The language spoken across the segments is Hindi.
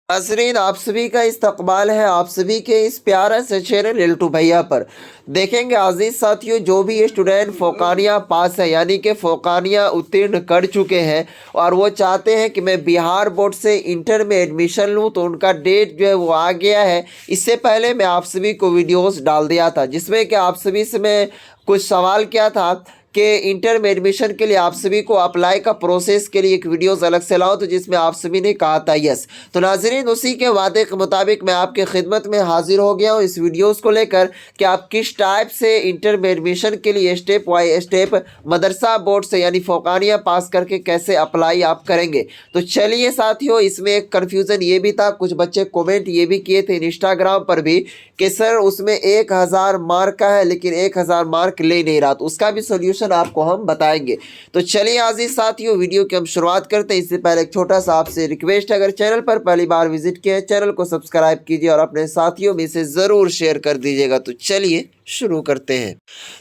नाज़रीन, आप सभी का इस्तकबाल है आप सभी के इस प्यारा से चैनल एल्टू भैया पर। देखेंगे अजीज साथियों, जो भी स्टूडेंट फोकानिया पास है यानी कि फोकानिया उत्तीर्ण कर चुके हैं और वो चाहते हैं कि मैं बिहार बोर्ड से इंटर में एडमिशन लूं, तो उनका डेट जो है वो आ गया है। इससे पहले मैं आप सभी को वीडियोस डाल दिया था जिसमें कि आप सभी से मैं कुछ सवाल किया था कि इंटर में एडमिशन के लिए आप सभी को अप्लाई का प्रोसेस के लिए एक वीडियोस अलग से लाओ, तो जिसमें आप सभी ने कहा था यस। तो नाजरीन, उसी के वादे के मुताबिक मैं आपके खिदमत में हाजिर हो गया हूँ इस वीडियोस को लेकर कि आप किस टाइप से इंटर में एडमिशन के लिए step by step Madrasa board से यानी फोकानिया पास करके कैसे अप्लाई आप करेंगे। तो चलिए साथियों, इसमें एक कन्फ्यूज़न ये भी था, कुछ बच्चे कॉमेंट ये भी किए थे इंस्टाग्राम पर भी कि सर उसमें 1000 मार्क का है लेकिन 1000 मार्क ले नहीं रहा, तो उसका भी सोल्यूशन आपको हम बताएंगे। तो चलिए आजीज साथियों, वीडियो की हम शुरुआत करते हैं। इससे पहले एक छोटा सा आपसे रिक्वेस्ट है, अगर चैनल पर पहली बार विजिट किए चैनल को सब्सक्राइब कीजिए और अपने साथियों में से ज़रूर शेयर कर दीजिएगा। तो चलिए शुरू करते हैं।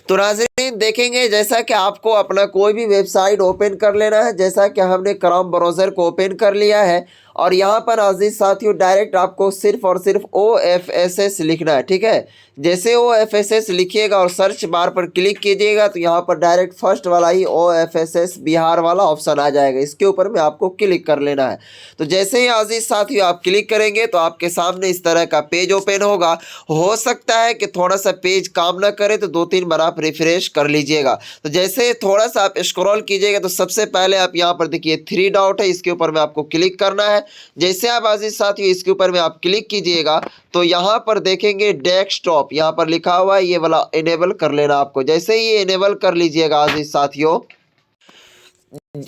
तो नाज़रीन देखेंगे, जैसा कि आपको अपना कोई भी वेबसाइट ओपन कर लेना है, जैसा कि हमने क्रोम ब्राउज़र को ओपन कर लिया है और यहाँ पर अजीज साथियों डायरेक्ट आपको सिर्फ और सिर्फ OFSS लिखना है। ठीक है, जैसे OFSS लिखिएगा और सर्च बार पर क्लिक कीजिएगा तो यहाँ पर डायरेक्ट फर्स्ट वाला ही OFSS बिहार वाला ऑप्शन आ जाएगा, इसके ऊपर में आपको क्लिक कर लेना है। तो जैसे ही अजीज साथियों आप क्लिक करेंगे तो आपके सामने इस तरह का पेज ओपन होगा। हो सकता है कि थोड़ा सा पेज काम ना करे तो 2-3 बार आप रिफ्रेश कर लीजिएगा। तो जैसे थोड़ा सा आप स्क्रॉल कीजिएगा तो सबसे पहले आप यहाँ पर देखिए 3 डॉट है, इसके ऊपर में आपको क्लिक करना है। जैसे आप अजीज साथियों इसके ऊपर में आप क्लिक कीजिएगा तो यहाँ पर देखेंगे डेस्कटॉप, यहाँ पर लिखा हुआ है, ये वाला इनेबल कर लेना आपको। जैसे ही ये इनेबल कर लीजिएगा अजीज साथियों,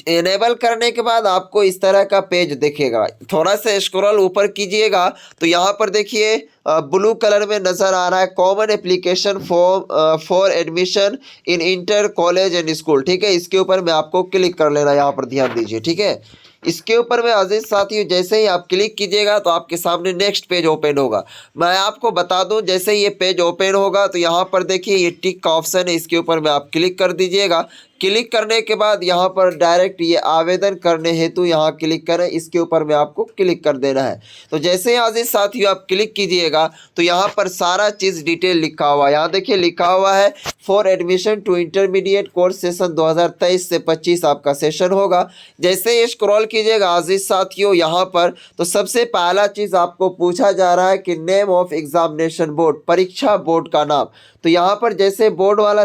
इनेबल करने के बाद आपको इस तरह का पेज दिखेगा। थोड़ा सा स्क्रॉल ऊपर कीजिएगा तो यहाँ पर देखिए ब्लू कलर में नज़र आ रहा है common application form for admission in inter college and school. ठीक है, इसके ऊपर में आपको क्लिक कर लेना, यहाँ पर ध्यान दीजिए। ठीक है, इसके ऊपर में अजीज साथियों जैसे ही आप क्लिक कीजिएगा तो आपके सामने नेक्स्ट पेज ओपन होगा। मैं आपको बता दूं, जैसे ही ये पेज ओपन होगा तो यहाँ पर देखिए ये टिक का ऑप्शन है, इसके ऊपर में आप क्लिक कर दीजिएगा। क्लिक करने के बाद यहाँ पर डायरेक्ट ये आवेदन करने हेतु यहाँ क्लिक करें, इसके ऊपर में आपको क्लिक कर देना है। तो जैसे ही अजीज साथियों आप क्लिक कीजिएगा तो यहाँ पर सारा चीज़ डिटेल लिखा हुआ है। यहाँ देखिए लिखा हुआ है for admission to intermediate course session 2023 से 25 आपका सेशन होगा। जैसे ही स्क्रॉल कीजिएगा अजीज साथियों यहाँ पर तो सबसे पहला चीज़ आपको पूछा जा रहा है कि नेम ऑफ एग्जामिनेशन बोर्ड, परीक्षा बोर्ड का नाम। तो यहाँ पर जैसे बोर्ड वाला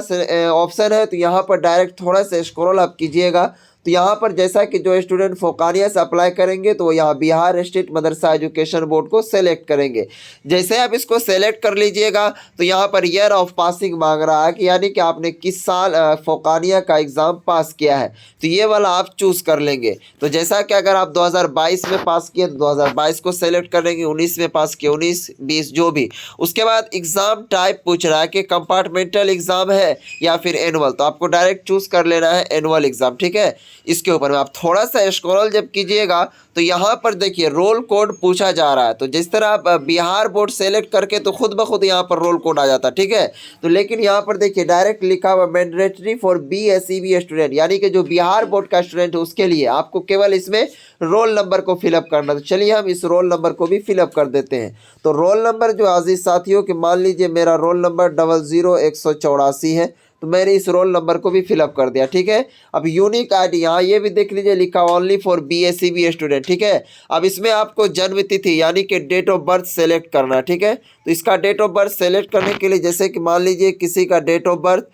ऑप्शन है तो यहाँ पर डायरेक्ट थोड़ा सा स्क्रॉल अप कीजिएगा तो यहाँ पर जैसा कि जो स्टूडेंट फोकानिया से अप्लाई करेंगे तो यहाँ बिहार स्टेट मदरसा एजुकेशन बोर्ड को सेलेक्ट करेंगे। जैसे आप इसको सेलेक्ट कर लीजिएगा तो यहाँ पर ईयर ऑफ पासिंग मांग रहा है कि यानी कि आपने किस साल फोकानिया का एग्ज़ाम पास किया है, तो ये वाला आप चूज़ कर लेंगे। तो जैसा कि अगर आप 2022 में पास किए तो 2022 को सेलेक्ट करेंगे, 19 में पास किए 19, 20 जो भी। उसके बाद एग्ज़ाम टाइप पूछ रहा है कि कंपार्टमेंटल एग्ज़ाम है या फिर एनुअल, तो आपको डायरेक्ट चूज़ कर लेना है एनुअल एग्ज़ाम। ठीक है, इसके ऊपर में आप थोड़ा सा स्क्रॉल जब कीजिएगा तो यहाँ पर देखिए रोल कोड पूछा जा रहा है। तो जिस तरह आप बिहार बोर्ड सेलेक्ट करके तो खुद ब खुद यहाँ पर रोल कोड आ जाता है। ठीक है, तो लेकिन यहाँ पर देखिए डायरेक्ट लिखा हुआ मैंडेटरी फॉर BSEB स्टूडेंट, यानी कि जो बिहार बोर्ड का स्टूडेंट है उसके लिए आपको केवल इसमें रोल नंबर को फिलअप करना। तो चलिए हम इस रोल नंबर को भी फिलअप कर देते हैं। तो रोल नंबर जो अजीज साथियों कि मान लीजिए मेरा रोल नंबर 00184 है, तो मैंने इस रोल नंबर को भी फिलअप कर दिया। ठीक है, अब यूनिक आईडी यहाँ ये भी देख लीजिए लिखा ओनली फॉर BSEB स्टूडेंट। ठीक है, अब इसमें आपको जन्म तिथि यानी कि डेट ऑफ बर्थ सेलेक्ट करना है। ठीक है, तो इसका डेट ऑफ बर्थ सेलेक्ट करने के लिए जैसे कि मान लीजिए किसी का डेट ऑफ बर्थ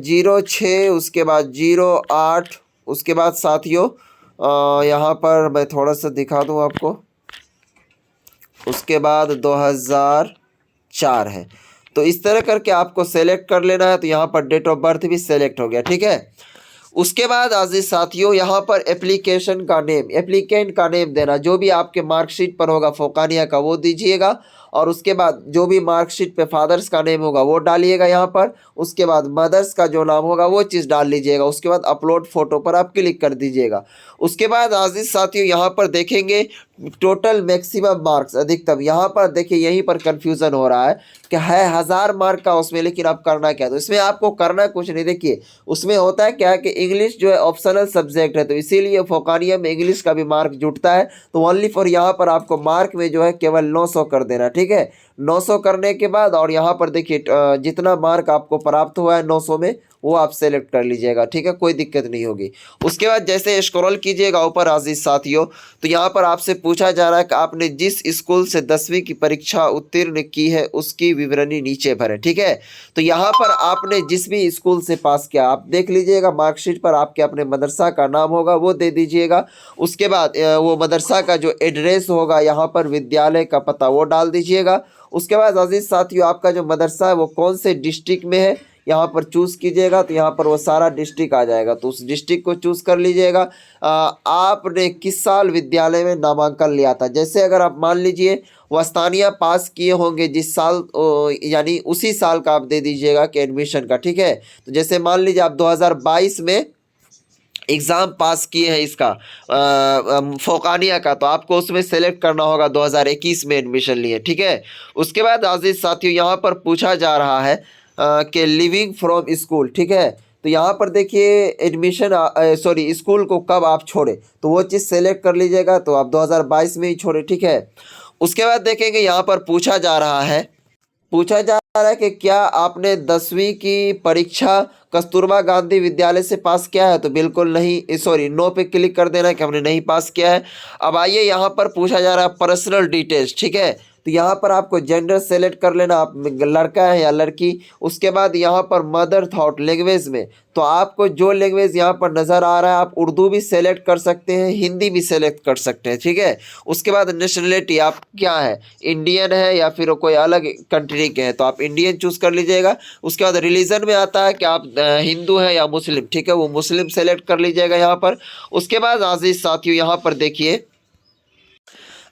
06, उसके बाद 08, उसके बाद साथियों यहाँ पर मैं थोड़ा सा दिखा दूँ आपको, उसके बाद 2004 है। तो इस तरह करके आपको सेलेक्ट कर लेना है। तो यहाँ पर डेट ऑफ बर्थ भी सेलेक्ट हो गया। ठीक है, उसके बाद आजीज साथियों यहाँ पर एप्लीकेशन का नेम, एप्लीकेंट का नेम देना, जो भी आपके मार्कशीट पर होगा फोकानिया का वो दीजिएगा। और उसके बाद जो भी मार्कशीट पे फादर्स का नेम होगा वो डालिएगा यहाँ पर। उसके बाद मदर्स का जो नाम होगा वो चीज़ डाल लीजिएगा। उसके बाद अपलोड फोटो पर आप क्लिक कर दीजिएगा। उसके बाद आजीज साथियों यहाँ पर देखेंगे टोटल मैक्सिमम मार्क्स, अधिकतम। यहाँ पर देखिए यहीं पर कंफ्यूजन हो रहा है कि है 1000 मार्क का उसमें, लेकिन आप करना क्या, तो इसमें आपको करना कुछ नहीं। देखिए उसमें होता है क्या कि इंग्लिश जो है ऑप्शनल सब्जेक्ट है, तो इसीलिए फोकानिया में इंग्लिश का भी मार्क जुटता है। तो ओनली फॉर यहाँ पर आपको मार्क में जो है केवल 900 कर देना, ठीक है। 900 करने के बाद और यहाँ पर देखिए जितना मार्क आपको प्राप्त हुआ है 900 में वो आप सेलेक्ट कर लीजिएगा, ठीक है, कोई दिक्कत नहीं होगी। उसके बाद जैसे स्क्रॉल कीजिएगा ऊपर आजीज साथियों, तो यहाँ पर आपसे पूछा जा रहा है कि आपने जिस स्कूल से 10वीं की परीक्षा उत्तीर्ण की है उसकी विवरणी नीचे भरें, ठीक है। तो यहाँ पर आपने जिस भी स्कूल से पास किया आप देख लीजिएगा, मार्कशीट पर आपके अपने मदरसा का नाम होगा वो दे दीजिएगा। उसके बाद वो मदरसा का जो एड्रेस होगा यहाँ पर विद्यालय का पता वो डाल दीजिएगा। उसके बाद अजीज साथियों आपका जो मदरसा है वो कौन से डिस्ट्रिक्ट में है यहाँ पर चूज़ कीजिएगा, तो यहाँ पर वो सारा डिस्ट्रिक्ट आ जाएगा, तो उस डिस्ट्रिक्ट को चूज़ कर लीजिएगा। आपने किस साल विद्यालय में नामांकन लिया था, जैसे अगर आप मान लीजिए वस्तानिया पास किए होंगे जिस साल, यानी उसी साल का आप दे दीजिएगा कि एडमिशन का, ठीक है। तो जैसे मान लीजिए आप 2022 में एग्ज़ाम पास किए हैं इसका फोकानिया का, तो आपको उसमें सेलेक्ट करना होगा 2021 में एडमिशन लिए, ठीक है। उसके बाद आजीज साथियों यहाँ पर पूछा जा रहा है कि लिविंग फ्रॉम स्कूल, ठीक है। तो यहाँ पर देखिए एडमिशन सॉरी स्कूल को कब आप छोड़े, तो वो चीज़ सेलेक्ट कर लीजिएगा। तो आप 2022 में ही छोड़े, ठीक है। उसके बाद देखेंगे यहाँ पर पूछा जा रहा है कि क्या आपने 10वीं की परीक्षा कस्तूरबा गांधी विद्यालय से पास किया है, तो बिल्कुल नहीं, सॉरी नो पे क्लिक कर देना है कि हमने नहीं पास किया है। अब आइए यहाँ पर पूछा जा रहा है पर्सनल डिटेल्स, ठीक है। तो यहाँ पर आपको जेंडर सेलेक्ट कर लेना, आप लड़का है या लड़की। उसके बाद यहाँ पर मदर थॉट लैंग्वेज में, तो आपको जो लैंग्वेज यहाँ पर नज़र आ रहा है आप उर्दू भी सेलेक्ट कर सकते हैं, हिंदी भी सेलेक्ट कर सकते हैं, ठीक है। उसके बाद नेशनलिटी आप क्या है, इंडियन है या फिर कोई अलग कंट्री के हैं, तो आप इंडियन चूज़ कर लीजिएगा। उसके बाद रिलीजन में आता है कि आप हिंदू हैं या मुस्लिम, ठीक है, वो मुस्लिम सेलेक्ट कर लीजिएगा यहाँ पर। उसके बाद आजीज साथियों यहाँ पर देखिए,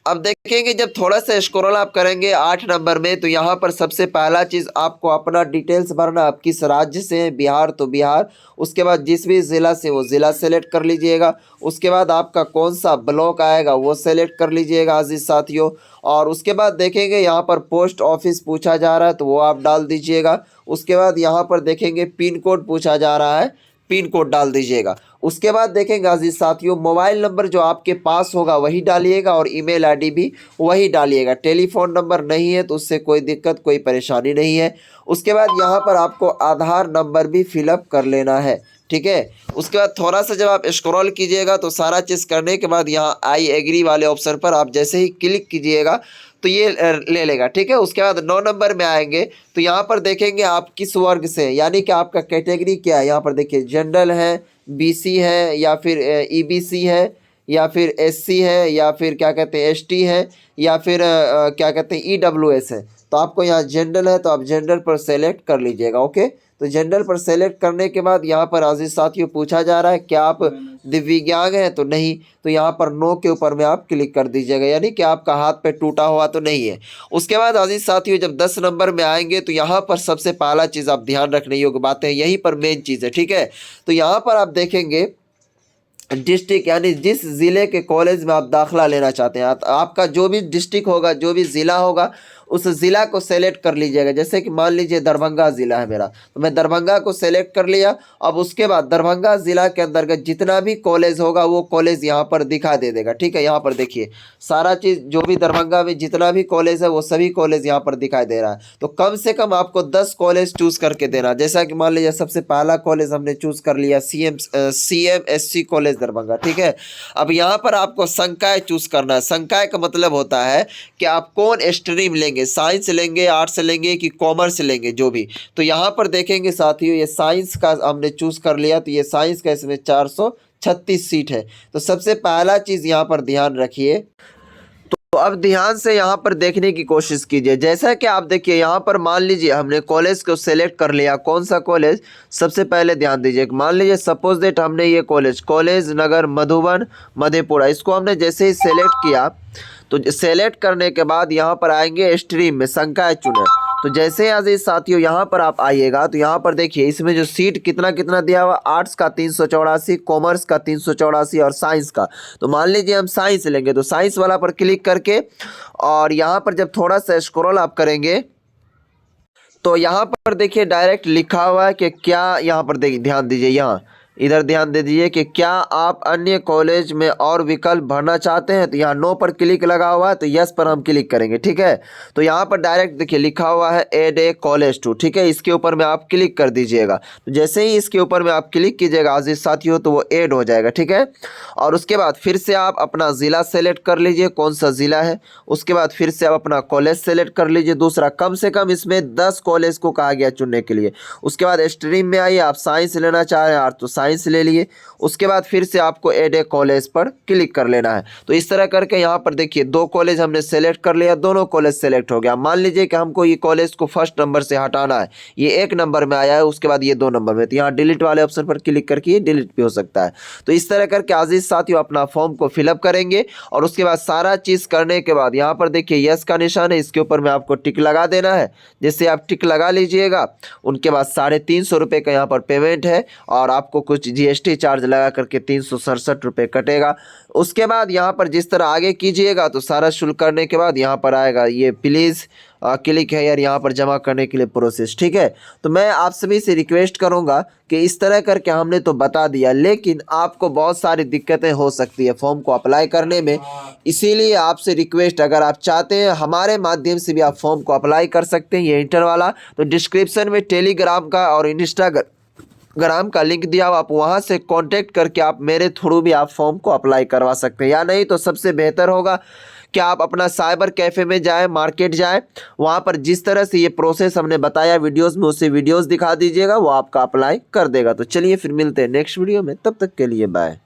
अब देखेंगे जब थोड़ा सा स्क्रॉल आप करेंगे 8 नंबर में, तो यहाँ पर सबसे पहला चीज़ आपको अपना डिटेल्स भरना, आप किस राज्य से हैं, बिहार तो बिहार। उसके बाद जिस भी ज़िला से वो ज़िला सेलेक्ट कर लीजिएगा। उसके बाद आपका कौन सा ब्लॉक आएगा वो सेलेक्ट कर लीजिएगा अजीज साथियों। और उसके बाद देखेंगे यहाँ पर पोस्ट ऑफिस पूछा जा रहा है तो वो आप डाल दीजिएगा। उसके बाद यहाँ पर देखेंगे पिन कोड पूछा जा रहा है, पिन कोड डाल दीजिएगा। उसके बाद देखेंगे अजीज साथियों मोबाइल नंबर जो आपके पास होगा वही डालिएगा और ईमेल आईडी भी वही डालिएगा। टेलीफोन नंबर नहीं है तो उससे कोई दिक्कत कोई परेशानी नहीं है। उसके बाद यहाँ पर आपको आधार नंबर भी फिलअप कर लेना है, ठीक है। उसके बाद थोड़ा सा जब आप स्क्रॉल कीजिएगा तो सारा चीज़ करने के बाद यहाँ आई एग्री वाले ऑप्शन पर आप जैसे ही क्लिक कीजिएगा तो ये ले लेगा, ठीक है। उसके बाद 9 नंबर में आएंगे तो यहाँ पर देखेंगे आप किस वर्ग से हैं, यानी कि आपका कैटेगरी क्या है। यहाँ पर देखिए जनरल है, बीसी है या फिर ईबीसी है या फिर एससी है या फिर क्या कहते हैं एसटी है या फिर क्या कहते हैं ईडब्ल्यूएस है। तो आपको यहाँ जनरल है तो आप जनरल पर सेलेक्ट कर लीजिएगा, ओके। तो जनरल पर सेलेक्ट करने के बाद यहाँ पर आजीज साथियों पूछा जा रहा है क्या आप दिव्यांग हैं, तो नहीं, तो यहाँ पर नो के ऊपर में आप क्लिक कर दीजिएगा, यानी कि आपका हाथ पे टूटा हुआ तो नहीं है। उसके बाद आजीज साथियों जब 10 नंबर में आएंगे तो यहाँ पर सबसे पहला चीज़ आप ध्यान रखने योग्य बातें, यहीं पर मेन चीज़ है, ठीक है। तो यहाँ पर आप देखेंगे डिस्ट्रिक्ट, यानी जिस ज़िले के कॉलेज में आप दाखिला लेना चाहते हैं, आपका जो भी डिस्ट्रिक्ट होगा जो भी ज़िला होगा उस ज़िला को सेलेक्ट कर लीजिएगा। जैसे कि मान लीजिए दरभंगा ज़िला है मेरा, तो मैं दरभंगा को सेलेक्ट कर लिया। अब उसके बाद दरभंगा ज़िला के अंतर्गत जितना भी कॉलेज होगा वो कॉलेज यहाँ पर दिखा दे देगा, ठीक है। यहाँ पर देखिए सारा चीज़ जो भी दरभंगा में जितना भी कॉलेज है वो सभी कॉलेज यहाँ पर दिखाई दे रहा है। तो कम से कम आपको 10 कॉलेज चूज़ करके देना। जैसा कि मान लीजिए सबसे पहला कॉलेज हमने चूज़ कर लिया CMSC कॉलेज दरभंगा, ठीक है। अब यहाँ पर आपको संकाय चूज़ करना है। संकाय का मतलब होता है कि आप कौन स्ट्रीम लेंगे, साइंस लेंगे, आर्ट्स लेंगे कि कॉमर्स लेंगे, जो भी। तो यहाँ पर देखेंगे साथियों ये साइंस का हमने चूज़ कर लिया, तो ये साइंस का इसमें 436 सीट है। तो सबसे पहला चीज़ यहाँ पर ध्यान रखिए। तो अब ध्यान से यहाँ पर देखने की कोशिश कीजिए। जैसा कि आप देखिए यहाँ पर मान लीजिए हमने कॉलेज को सेलेक्ट कर लिया, कौन सा कॉलेज, सबसे पहले ध्यान दीजिए। मान लीजिए सपोज दैट हमने ये कॉलेज नगर मधुबन मधेपुरा, इसको हमने जैसे ही सेलेक्ट किया तो सेलेक्ट करने के बाद यहाँ पर आएंगे स्ट्रीम में संकाय चुने। तो जैसे ही अजीज साथियों यहाँ पर आप आइएगा तो यहाँ पर देखिए इसमें जो सीट कितना कितना दिया हुआ, आर्ट्स का 384, कॉमर्स का 384 और साइंस का। तो मान लीजिए हम साइंस लेंगे तो साइंस वाला पर क्लिक करके और यहाँ पर जब थोड़ा सा स्क्रॉल आप करेंगे तो यहाँ पर देखिए डायरेक्ट लिखा हुआ है कि क्या, यहाँ पर देखिए ध्यान दीजिए, यहाँ इधर ध्यान दे दीजिए कि क्या आप अन्य कॉलेज में और विकल्प भरना चाहते हैं। तो यहाँ नो पर क्लिक लगा हुआ है तो यस पर हम क्लिक करेंगे, ठीक है। तो यहाँ पर डायरेक्ट देखिए लिखा हुआ है ऐड ए कॉलेज टू, ठीक है। इसके ऊपर में आप क्लिक कर दीजिएगा। तो जैसे ही इसके ऊपर में आप क्लिक कीजिएगा अजीज साथियों तो वो ऐड हो जाएगा, ठीक है। और उसके बाद फिर से आप अपना ज़िला सेलेक्ट कर लीजिए, कौन सा ज़िला है। उसके बाद फिर से आप अपना कॉलेज सेलेक्ट कर लीजिए, दूसरा कम से कम इसमें 10 कॉलेज को कहा गया चुनने के लिए। उसके बाद स्ट्रीम में आइए, आप साइंस लेना चाह रहे हैं तो साइंस ले लिए। उसके बाद फिर से आपको ऐड ए कॉलेज पर क्लिक कर लेना है। तो इस तरह करके यहाँ पर देखिए 2 कॉलेज हमने सेलेक्ट कर लिया, दोनों कॉलेज सेलेक्ट हो गया। मान लीजिए कि हमको ये कॉलेज को फर्स्ट नंबर से हटाना है, ये 1 नंबर में आया है, उसके बाद ये 2 नंबर में, तो यहाँ डिलीट वाले ऑप्शन पर क्लिक करके ये डिलीट भी हो सकता है। तो इस तरह करके अजीज साथियों अपना फॉर्म को फिलअप करेंगे और उसके बाद सारा चीज़ करने के बाद यहाँ पर देखिए यस का निशान है, इसके ऊपर में आपको टिक लगा देना है। जैसे आप टिक लगा लीजिएगा उनके बाद 350 रुपये का यहाँ पर पेमेंट है और आपको कुछ GST चार्ज लगा करके 367 रुपये कटेगा। उसके बाद यहाँ पर जिस तरह आगे कीजिएगा तो सारा शुल्क करने के बाद यहाँ पर आएगा ये प्लीज़ क्लिक है यार यहाँ पर जमा करने के लिए प्रोसेस, ठीक है। तो मैं आप सभी से रिक्वेस्ट करूँगा कि इस तरह करके हमने तो बता दिया, लेकिन आपको बहुत सारी दिक्कतें हो सकती है फॉर्म को अप्लाई करने में। इसीलिए आपसे रिक्वेस्ट, अगर आप चाहते हैं हमारे माध्यम से भी आप फॉर्म को अप्लाई कर सकते हैं, ये इंटर वाला। तो डिस्क्रिप्शन में टेलीग्राम का और इंस्टाग्राम का लिंक दिया हुआ, आप वहां से कांटेक्ट करके आप मेरे थ्रू भी आप फॉर्म को अप्लाई करवा सकते हैं। या नहीं तो सबसे बेहतर होगा कि आप अपना साइबर कैफ़े में जाएं, मार्केट जाएं, वहां पर जिस तरह से ये प्रोसेस हमने बताया वीडियोस में उससे वीडियोस दिखा दीजिएगा, वो आपका अप्लाई कर देगा। तो चलिए फिर मिलते हैं नेक्स्ट वीडियो में, तब तक के लिए बाय।